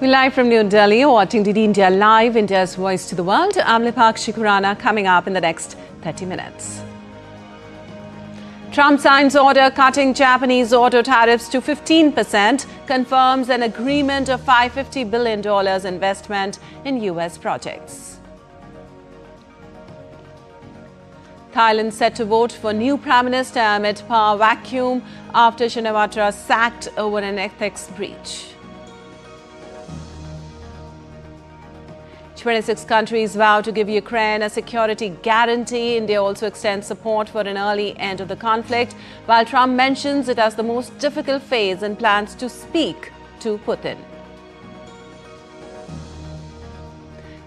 We're live from New Delhi, watching DD India Live, India's voice to the world. I'm Lipakshi Khurana, coming up in the next 30 minutes. Trump signs order cutting Japanese auto tariffs to 15%, confirms an agreement of $550 billion investment in US projects. Thailand set to vote for new Prime Minister amid power vacuum after Shinawatra sacked over an ethics breach. 26 countries vow to give Ukraine a security guarantee. India also extends support for an early end of the conflict, while Trump mentions it as the most difficult phase and plans to speak to Putin.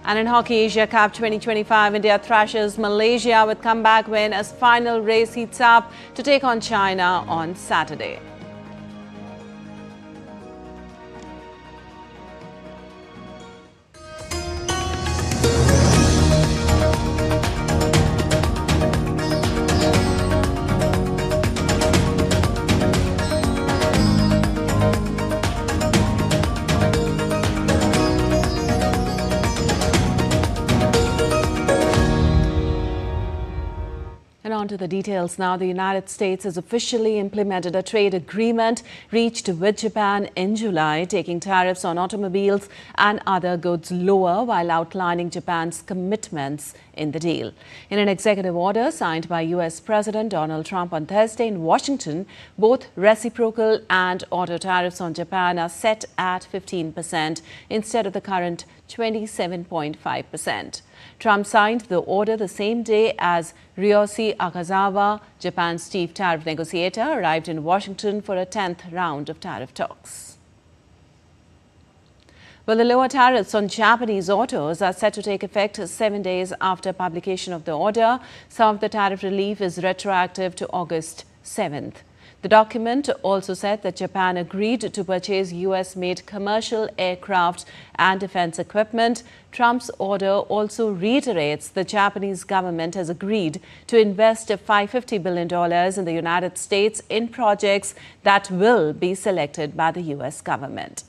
And in Hockey Asia Cup 2025, India thrashes Malaysia with comeback win as final race heats up to take on China on Saturday. On to the details now. The United States has officially implemented a trade agreement reached with Japan in July, taking tariffs on automobiles and other goods lower while outlining Japan's commitments in the deal. In an executive order signed by US President Donald Trump on Thursday in Washington, both reciprocal and auto tariffs on Japan are set at 15% instead of the current 27.5%. Trump signed the order the same day as Ryoshi Akazawa, Japan's chief tariff negotiator, arrived in Washington for a 10th round of tariff talks. Well, the lower tariffs on Japanese autos are set to take effect 7 days after publication of the order. Some of the tariff relief is retroactive to August 7th. The document also said that Japan agreed to purchase US-made commercial aircraft and defense equipment. Trump's order also reiterates the Japanese government has agreed to invest $550 billion in the United States in projects that will be selected by the US government.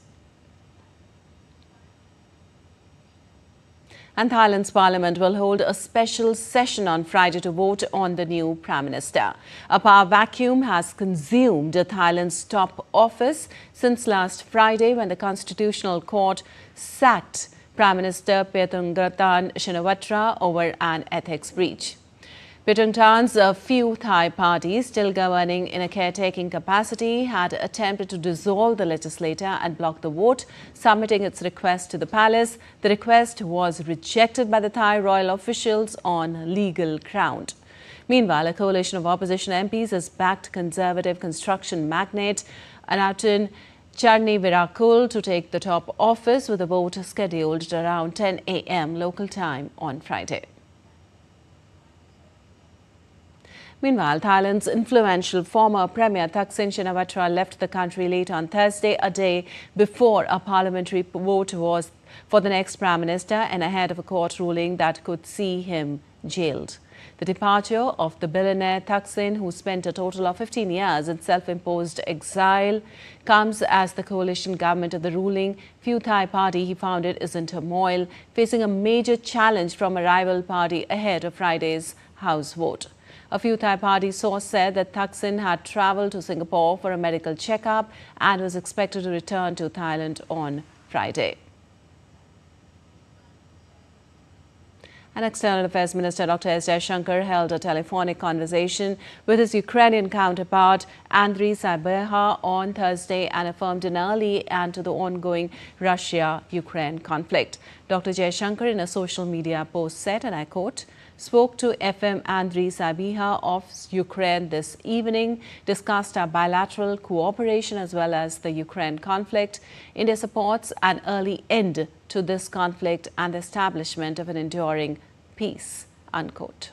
And Thailand's parliament will hold a special session on Friday to vote on the new Prime Minister. A power vacuum has consumed Thailand's top office since last Friday when the Constitutional Court sacked Prime Minister Paetongtarn Shinawatra over an ethics breach. Paetongtarn's few Thai parties, still governing in a caretaking capacity, had attempted to dissolve the legislature and block the vote, submitting its request to the palace. The request was rejected by the Thai royal officials on legal ground. Meanwhile, a coalition of opposition MPs has backed conservative construction magnate Anatun Charnivirakul to take the top office, with a vote scheduled around 10 a.m. local time on Friday. Meanwhile, Thailand's influential former Premier Thaksin Shinawatra left the country late on Thursday, a day before a parliamentary vote was for the next Prime Minister and ahead of a court ruling that could see him jailed. The departure of the billionaire Thaksin, who spent a total of 15 years in self-imposed exile, comes as the coalition government of the ruling Pheu Thai party he founded is in turmoil, facing a major challenge from a rival party ahead of Friday's House vote. A Pheu Thai party source said that Thaksin had travelled to Singapore for a medical checkup and was expected to return to Thailand on Friday. And External Affairs Minister Dr. S. Jaishankar held a telephonic conversation with his Ukrainian counterpart Andriy Sybiha on Thursday and affirmed an early end to the ongoing Russia-Ukraine conflict. Dr. Jaishankar, in a social media post, said, and I quote, spoke to FM Andriy Sybiha of Ukraine this evening, discussed our bilateral cooperation as well as the Ukraine conflict. India supports an early end to this conflict and the establishment of an enduring peace, unquote.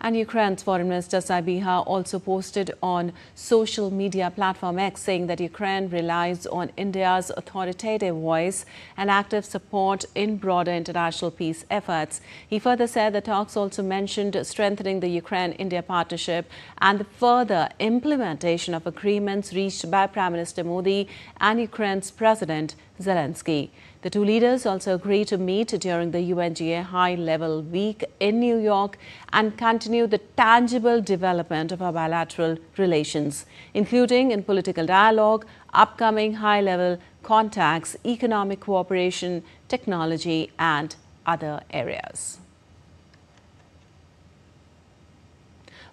And Ukraine's Foreign Minister Sabiha also posted on social media platform X saying that Ukraine relies on India's authoritative voice and active support in broader international peace efforts. He further said the talks also mentioned strengthening the Ukraine-India partnership and the further implementation of agreements reached by Prime Minister Modi and Ukraine's President Zelensky. The two leaders also agreed to meet during the UNGA high-level week in New York and continue the tangible development of our bilateral relations, including in political dialogue, upcoming high-level contacts, economic cooperation, technology, and other areas.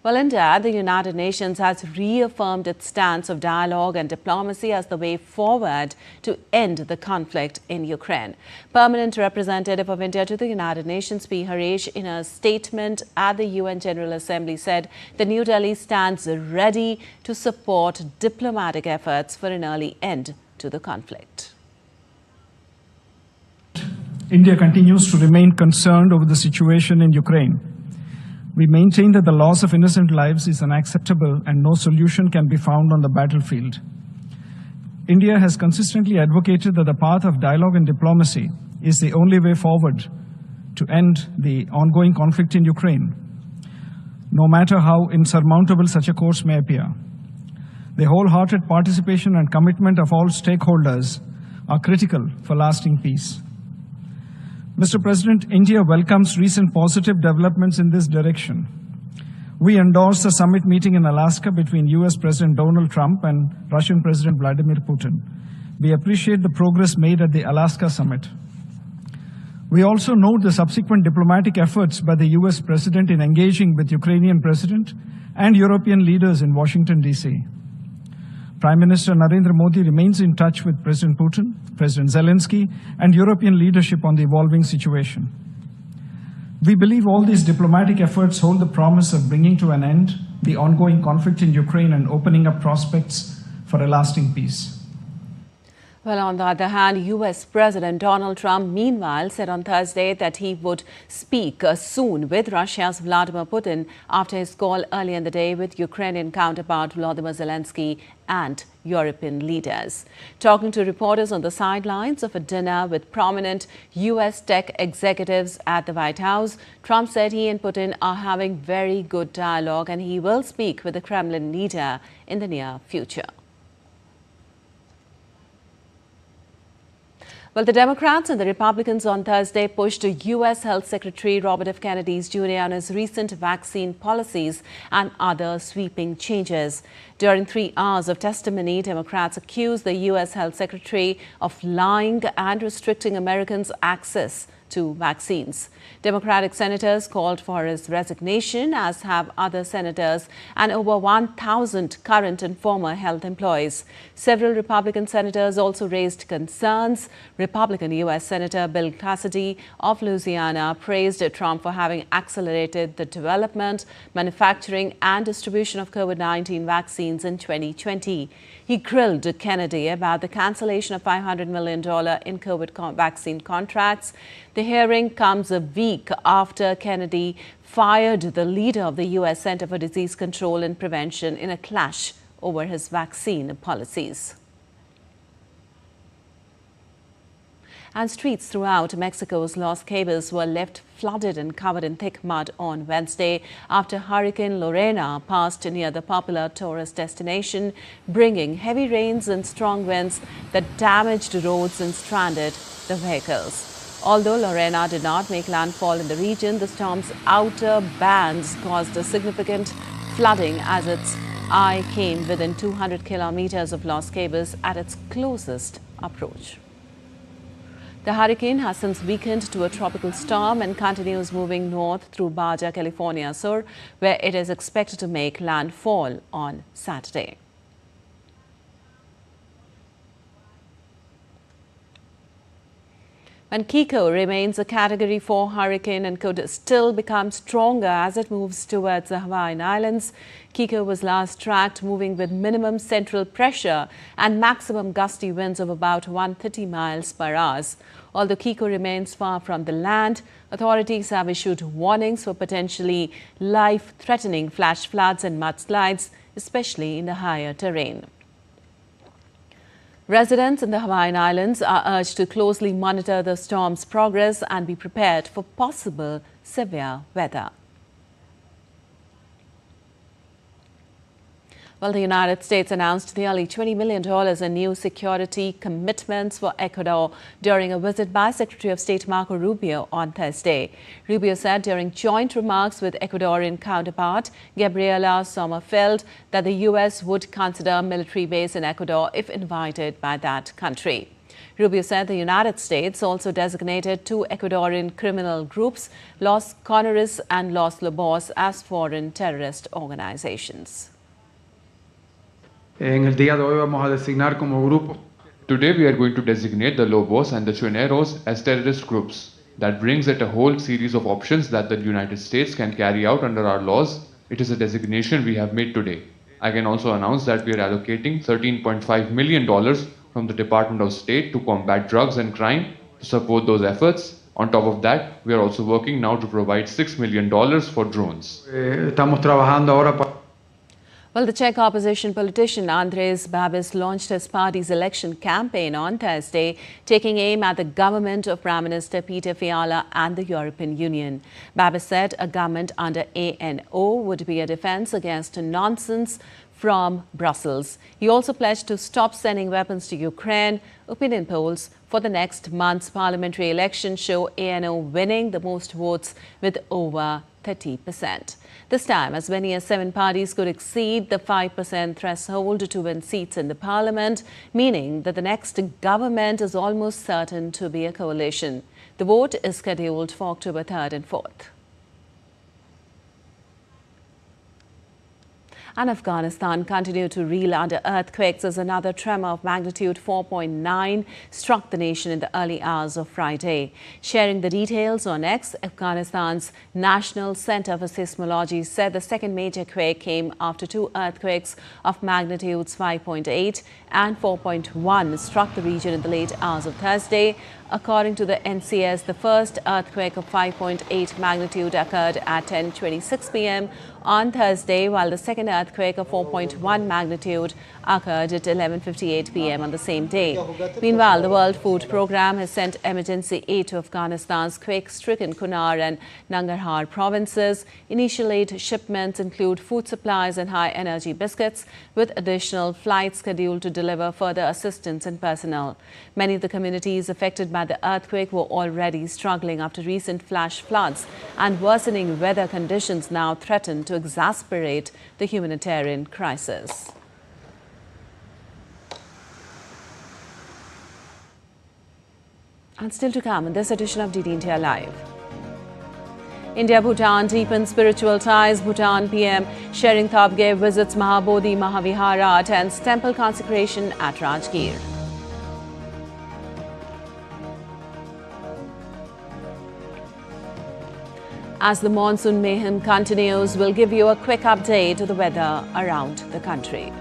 Well, India at the United Nations has reaffirmed its stance of dialogue and diplomacy as the way forward to end the conflict in Ukraine. Permanent representative of India to the United Nations, P. Harish, in a statement at the UN General Assembly said the New Delhi stands ready to support diplomatic efforts for an early end to the conflict. India continues to remain concerned over the situation in Ukraine. We maintain that the loss of innocent lives is unacceptable and no solution can be found on the battlefield. India has consistently advocated that the path of dialogue and diplomacy is the only way forward to end the ongoing conflict in Ukraine, no matter how insurmountable such a course may appear. The wholehearted participation and commitment of all stakeholders are critical for lasting peace. Mr. President, India welcomes recent positive developments in this direction. We endorse the summit meeting in Alaska between US President Donald Trump and Russian President Vladimir Putin. We appreciate the progress made at the Alaska summit. We also note the subsequent diplomatic efforts by the US President in engaging with Ukrainian President and European leaders in Washington, D.C. Prime Minister Narendra Modi remains in touch with President Putin, President Zelensky, and European leadership on the evolving situation. We believe all these diplomatic efforts hold the promise of bringing to an end the ongoing conflict in Ukraine and opening up prospects for a lasting peace. Well, on the other hand, US President Donald Trump, meanwhile, said on Thursday that he would speak soon with Russia's Vladimir Putin after his call earlier in the day with Ukrainian counterpart Volodymyr Zelensky and European leaders. Talking to reporters on the sidelines of a dinner with prominent US tech executives at the White House, Trump said he and Putin are having very good dialogue and he will speak with the Kremlin leader in the near future. Well, the Democrats and the Republicans on Thursday pushed U.S. Health Secretary Robert F. Kennedy Jr. on his recent vaccine policies and other sweeping changes. During 3 hours of testimony, Democrats accused the U.S. Health Secretary of lying and restricting Americans' access to vaccines. Democratic senators called for his resignation, as have other senators and over 1,000 current and former health employees. Several Republican senators also raised concerns. Republican U.S. Senator Bill Cassidy of Louisiana praised Trump for having accelerated the development, manufacturing and distribution of COVID-19 vaccines in 2020. He grilled Kennedy about the cancellation of $500 million in COVID vaccine contracts. The hearing comes a week after Kennedy fired the leader of the U.S. Center for Disease Control and Prevention in a clash over his vaccine policies. And streets throughout Mexico's Los Cabos were left flooded and covered in thick mud on Wednesday after Hurricane Lorena passed near the popular tourist destination, bringing heavy rains and strong winds that damaged roads and stranded the vehicles. Although Lorena did not make landfall in the region, the storm's outer bands caused a significant flooding as its eye came within 200 kilometers of Los Cabos at its closest approach. The hurricane has since weakened to a tropical storm and continues moving north through Baja California Sur, where it is expected to make landfall on Saturday. And Kiko remains a Category 4 hurricane and could still become stronger as it moves towards the Hawaiian Islands. Kiko was last tracked moving with minimum central pressure and maximum gusty winds of about 130 miles per hour. Although Kiko remains far from the land, authorities have issued warnings for potentially life-threatening flash floods and mudslides, especially in the higher terrain. Residents in the Hawaiian Islands are urged to closely monitor the storm's progress and be prepared for possible severe weather. Well, the United States announced nearly $20 million in new security commitments for Ecuador during a visit by Secretary of State Marco Rubio on Thursday. Rubio said during joint remarks with Ecuadorian counterpart Gabriela Sommerfeld that the U.S. would consider a military base in Ecuador if invited by that country. Rubio said the United States also designated two Ecuadorian criminal groups, Los Conores and Los Lobos, as foreign terrorist organizations. En el día de hoy vamos a designar como grupo. Today we are going to designate the Lobos and the Choneros as terrorist groups. That brings it a whole series of options that the United States can carry out under our laws. It is a designation we have made today. I can also announce that we are allocating $13.5 million from the Department of State to combat drugs and crime to support those efforts. On top of that, we are also working now to provide $6 million for drones. Estamos trabajando ahora para. Well, the Czech opposition politician Andrej Babiš launched his party's election campaign on Thursday, taking aim at the government of Prime Minister Peter Fiala and the European Union. Babiš said a government under ANO would be a defense against nonsense from Brussels. He also pledged to stop sending weapons to Ukraine. Opinion polls for the next month's parliamentary election show ANO winning the most votes with over 30%. This time, as many as 7 parties could exceed the 5% threshold to win seats in the parliament, meaning that the next government is almost certain to be a coalition. The vote is scheduled for October 3rd and 4th. And Afghanistan continued to reel under earthquakes as another tremor of magnitude 4.9 struck the nation in the early hours of Friday. Sharing the details on X, Afghanistan's National Center for Seismology said the second major quake came after 2 earthquakes of magnitudes 5.8 and 4.1 struck the region in the late hours of Thursday. According to the NCS, the first earthquake of 5.8 magnitude occurred at 10:26 p.m. on Thursday, while the second earthquake of 4.1 magnitude occurred at 11:58 p.m. on the same day. Meanwhile, the World Food Programme has sent emergency aid to Afghanistan's quake-stricken Kunar and Nangarhar provinces. Initial aid shipments include food supplies and high-energy biscuits, with additional flights scheduled to deliver further assistance and personnel. Many of the communities affected by the earthquake were already struggling after recent flash floods, and worsening weather conditions now threaten to exacerbate the humanitarian crisis. And still to come in this edition of DD India Live. India-Bhutan deepens spiritual ties. Bhutan PM Shering Thapge visits Mahabodhi Mahavihara, attends temple consecration at Rajgir. As the monsoon mayhem continues, we'll give you a quick update of the weather around the country.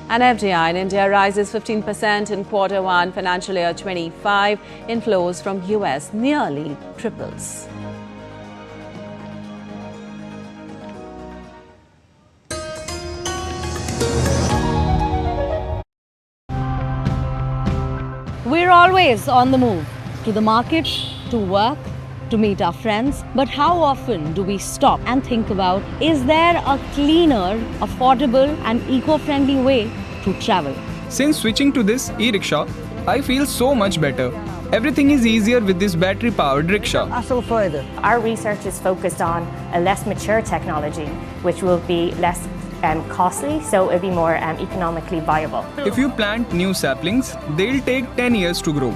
And FDI in India rises 15% in Q1 financial year 25. Inflows from US nearly triples. We're always on the move, to the market, to work, to meet our friends. But how often do we stop and think about, is there a cleaner, affordable and eco-friendly way to travel? Since switching to this e-rickshaw, I feel so much better. Everything is easier with this battery-powered rickshaw. Our research is focused on a less mature technology, which will be less costly, so it'll be more economically viable. If you plant new saplings, they'll take 10 years to grow.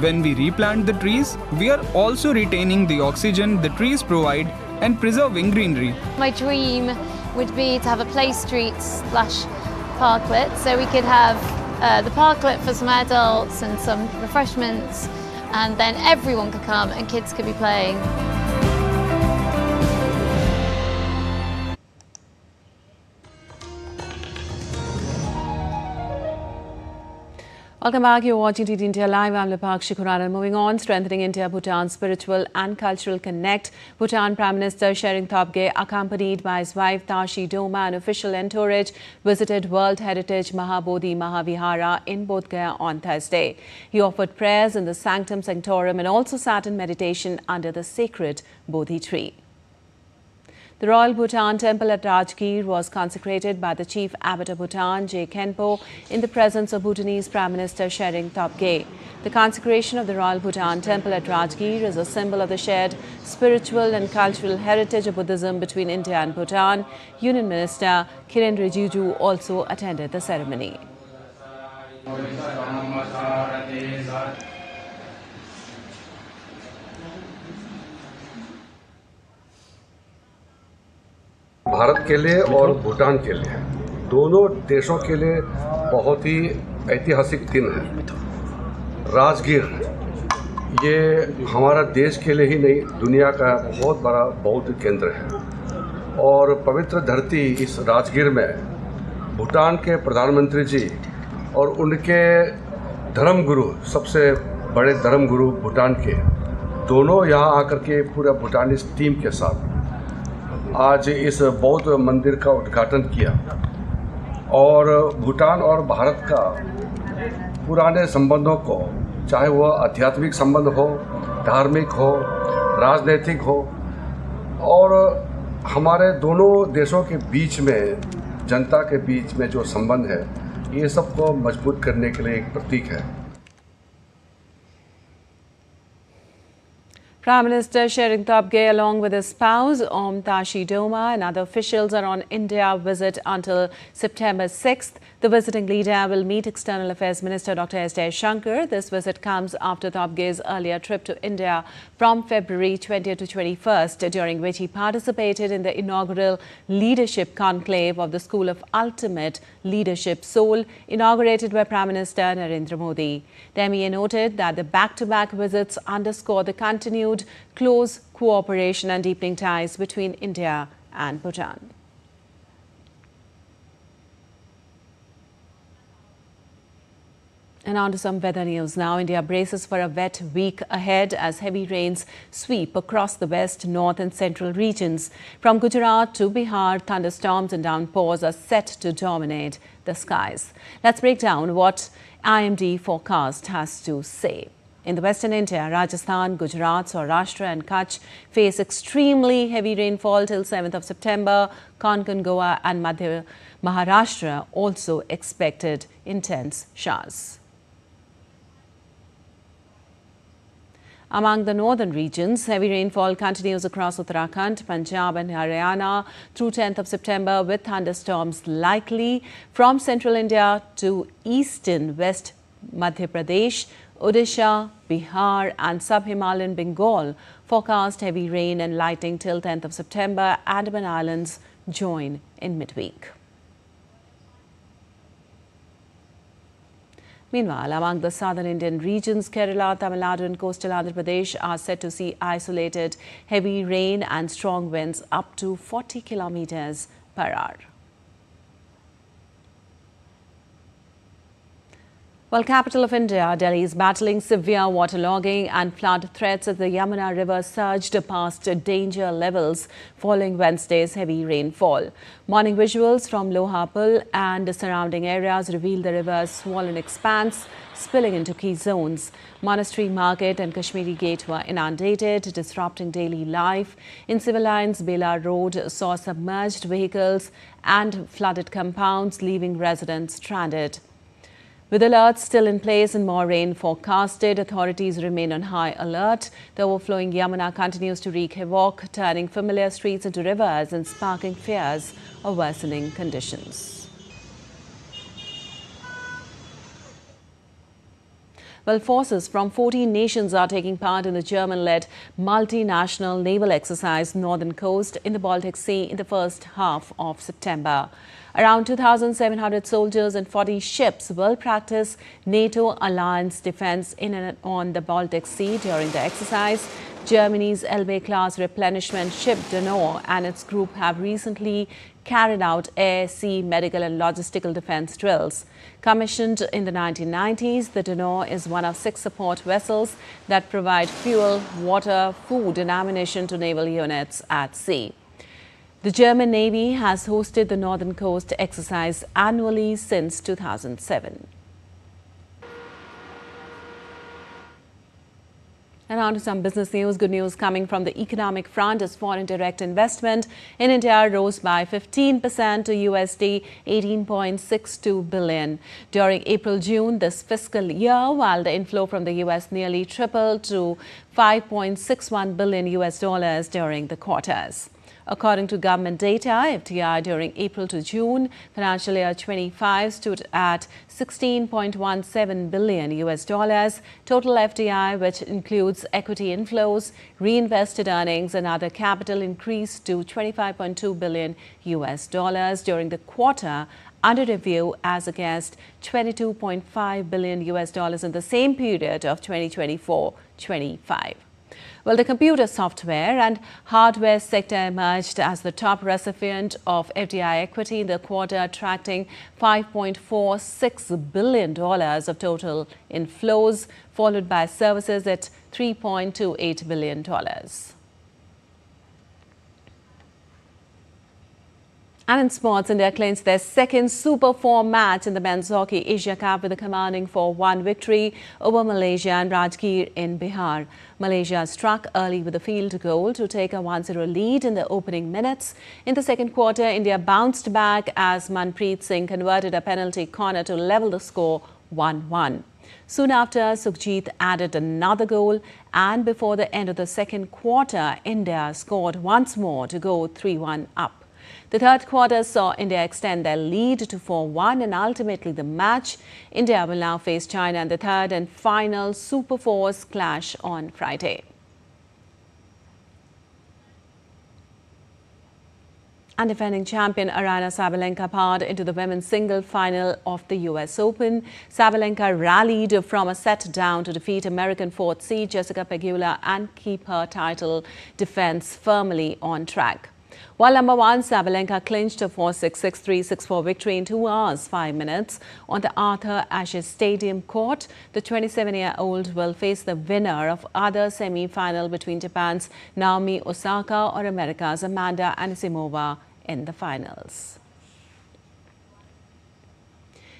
When we replant the trees, we are also retaining the oxygen the trees provide and preserving greenery. My dream would be to have a play street / parklet, so we could have the parklet for some adults and some refreshments, and then everyone could come and kids could be playing. Welcome back. You're watching TT India Live. I'm Lepak Shikuran. Moving on, strengthening India-Bhutan spiritual and cultural connect. Bhutan Prime Minister Tshering Tobgay, accompanied by his wife Tashi Doma and official entourage, visited World Heritage Mahabodhi Mahavihara in Bodh Gaya on Thursday. He offered prayers in the Sanctum Sanctorum and also sat in meditation under the sacred Bodhi tree. The Royal Bhutan Temple at Rajgir was consecrated by the Chief Abbot of Bhutan, J. Khenpo, in the presence of Bhutanese Prime Minister Tshering Tobgay. The consecration of the Royal Bhutan Temple at Rajgir is a symbol of the shared spiritual and cultural heritage of Buddhism between India and Bhutan. Union Minister Kiren Rijiju also attended the ceremony. Bharat के लिए और भूटान के लिए, दोनों देशों के लिए बहुत ही ऐतिहासिक दिन है। राजगीर ये हमारा देश के लिए ही नहीं, दुनिया का बहुत बड़ा बौद्ध केंद्र है और पवित्र धरती इस राजगीर में भूटान के प्रधानमंत्री जी और उनके धर्मगुरु, सबसे बड़े धर्मगुरु भूटान के, दोनों यहाँ आकर के पूरा भूटानिस टीम के साथ आज इस बौद्ध मंदिर का उद्घाटन किया और भूटान और भारत का पुराने संबंधों को, चाहे वह आध्यात्मिक संबंध हो, धार्मिक हो, राजनीतिक हो, और हमारे दोनों देशों के बीच में, जनता के बीच में जो संबंध है, ये सबको मजबूत करने के लिए एक प्रतीक है। Prime Minister Tshering Tobgay, along with his spouse Om Tashi Doma and other officials, are on India visit until September 6th. The visiting leader will meet External Affairs Minister Dr. S. Jaishankar. This visit comes after Tobgay's earlier trip to India from February 20th to 21st, during which he participated in the inaugural leadership conclave of the School of Ultimate Leadership, Seoul, inaugurated by Prime Minister Narendra Modi. The MEA noted that the back-to-back visits underscore the continued close cooperation and deepening ties between India and Bhutan. And on to some weather news now. India braces for a wet week ahead as heavy rains sweep across the west, north and central regions. From Gujarat to Bihar, thunderstorms and downpours are set to dominate the skies. Let's break down what IMD forecast has to say. In the western India, Rajasthan, Gujarat, Saurashtra and Kutch face extremely heavy rainfall till 7th of September. Konkan, Goa and Madhya Maharashtra also expected intense showers. Among the northern regions, heavy rainfall continues across Uttarakhand, Punjab and Haryana through 10th of September, with thunderstorms likely from central India to eastern West Madhya Pradesh, Odisha, Bihar and sub-Himalayan Bengal. Forecast heavy rain and lightning till 10th of September. Andaman Islands join in midweek. Meanwhile, among the southern Indian regions, Kerala, Tamil Nadu and coastal Andhra Pradesh are set to see isolated heavy rain and strong winds up to 40 kilometers per hour. Well, capital of India, Delhi is battling severe waterlogging and flood threats as the Yamuna River surged past danger levels following Wednesday's heavy rainfall. Morning visuals from Lohapul and the surrounding areas reveal the river's swollen expanse spilling into key zones. Monastery Market and Kashmiri Gate were inundated, disrupting daily life. In civil lines, Bela Road saw submerged vehicles and flooded compounds, leaving residents stranded. With alerts still in place and more rain forecasted, authorities remain on high alert. The overflowing Yamuna continues to wreak havoc, turning familiar streets into rivers and sparking fears of worsening conditions. Well, forces from 14 nations are taking part in the German-led multinational naval exercise Northern Coast in the Baltic Sea in the first half of September. Around 2,700 soldiers and 40 ships will practice NATO alliance defense in and on the Baltic Sea during the exercise. Germany's Elbe-class replenishment ship Donau and its group have recently carried out air, sea, medical and logistical defense drills. Commissioned in the 1990s, the Donau is one of 6 support vessels that provide fuel, water, food and ammunition to naval units at sea. The German Navy has hosted the Northern Coast exercise annually since 2007. And on to some business news. Good news coming from the economic front as foreign direct investment in India rose by 15% to USD 18.62 billion during April-June this fiscal year, while the inflow from the US nearly tripled to $5.61 billion during the quarters. According to government data, FDI during April to June financial year 25 stood at $16.17 billion. Total FDI, which includes equity inflows, reinvested earnings and other capital, increased to $25.2 billion during the quarter under review as against $22.5 billion in the same period of 2024-25. Well, the computer software and hardware sector emerged as the top recipient of FDI equity in the quarter, attracting $5.46 billion of total inflows, followed by services at $3.28 billion. And in sports, India clinched their second Super 4 match in the Men's Hockey Asia Cup with a commanding 4-1 victory over Malaysia and Rajgir in Bihar. Malaysia struck early with a field goal to take a 1-0 lead in the opening minutes. In the second quarter, India bounced back as Manpreet Singh converted a penalty corner to level the score 1-1. Soon after, Sukhjit added another goal, and before the end of the second quarter, India scored once more to go 3-1 up. The third quarter saw India extend their lead to 4-1 and ultimately the match. India will now face China in the third and final Super Fours clash on Friday. And defending champion Aryna Sabalenka poured into the women's single final of the US Open. Sabalenka rallied from a set down to defeat American 4th seed Jessica Pegula and keep her title defense firmly on track. While number 1 Sabalenka clinched a 4-6, 6-3, 6-4 victory in 2 hours, 5 minutes on the Arthur Ashe Stadium court, the 27-year-old will face the winner of other semi-final between Japan's Naomi Osaka or America's Amanda Anisimova in the finals.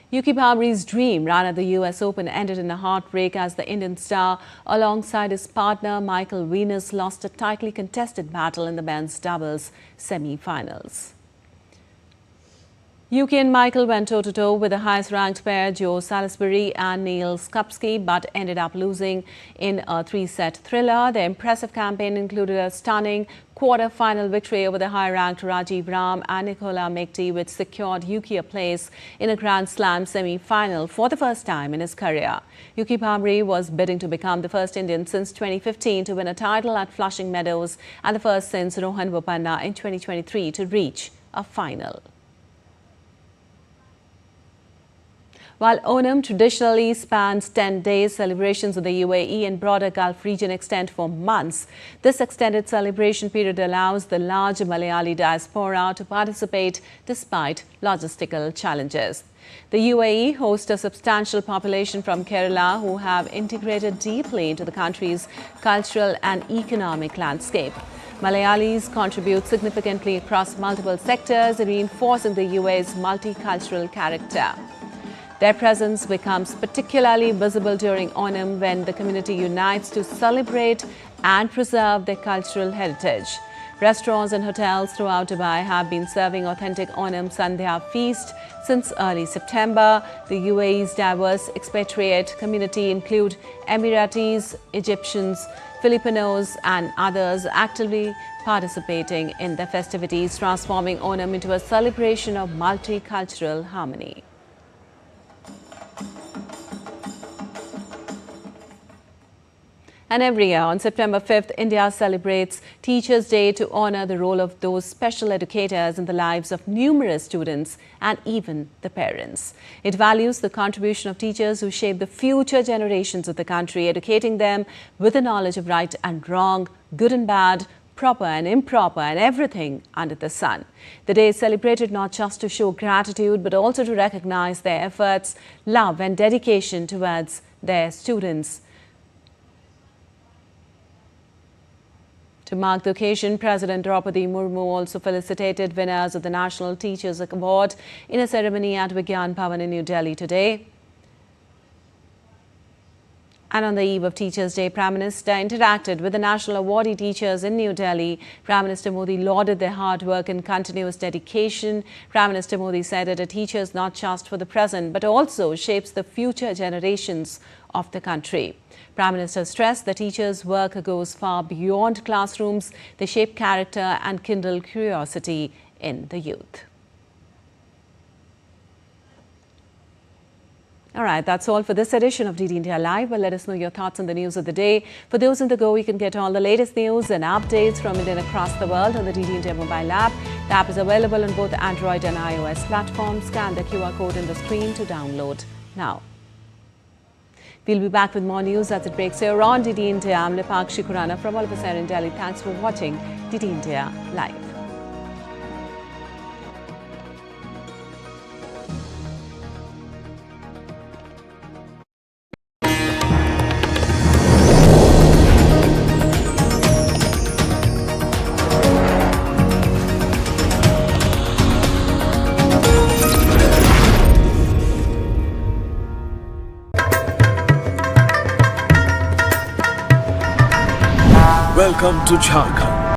Yuki Bhabri's dream run at the US Open ended in a heartbreak as the Indian star, alongside his partner Michael Venus, lost a tightly contested battle in the men's doubles semi-finals. Yuki and Michael went toe-to-toe with the highest-ranked pair Joe Salisbury and Neil Skupski, but ended up losing in a 3-set thriller. Their impressive campaign included a stunning quarter-final victory over the high-ranked Rajiv Ram and Nikola Mekti, which secured Yuki a place in a Grand Slam semi-final for the first time in his career. Yuki Bhabri was bidding to become the first Indian since 2015 to win a title at Flushing Meadows and the first since Rohan Bopanna in 2023 to reach a final. While Onam traditionally spans 10 days, celebrations in the UAE and broader Gulf region extend for months. This extended celebration period allows the large Malayali diaspora to participate despite logistical challenges. The UAE hosts a substantial population from Kerala who have integrated deeply into the country's cultural and economic landscape. Malayalis contribute significantly across multiple sectors, reinforcing the UAE's multicultural character. Their presence becomes particularly visible during Onam, when the community unites to celebrate and preserve their cultural heritage. Restaurants and hotels throughout Dubai have been serving authentic Onam Sandhya feast since early September. The UAE's diverse expatriate community include Emiratis, Egyptians, Filipinos and others actively participating in the festivities, transforming Onam into a celebration of multicultural harmony. And every year on September 5th, India celebrates Teachers' Day to honor the role of those special educators in the lives of numerous students and even the parents. It values the contribution of teachers who shape the future generations of the country, educating them with the knowledge of right and wrong, good and bad, proper and improper, and everything under the sun. The day is celebrated not just to show gratitude, but also to recognize their efforts, love and dedication towards their students. To mark the occasion, President Draupadi Murmu also felicitated winners of the National Teachers Award in a ceremony at Vigyan Bhavan in New Delhi today. And on the eve of Teachers' Day, Prime Minister interacted with the national awardee teachers in New Delhi. Prime Minister Modi lauded their hard work and continuous dedication. Prime Minister Modi said that a teacher is not just for the present, but also shapes the future generations of the country. Prime Minister stressed that teachers' work goes far beyond classrooms. They shape character and kindle curiosity in the youth. All right, that's all for this edition of DD India Live. Well, let us know your thoughts on the news of the day. For those on the go, you can get all the latest news and updates from India and across the world on the DD India mobile app. The app is available on both Android and iOS platforms. Scan the QR code on the screen to download now. We'll be back with more news as it breaks here on DD India. I'm Nipakshi Khurana from all of us here in Delhi. Thanks for watching DD India Live. Welcome to Jharkhand.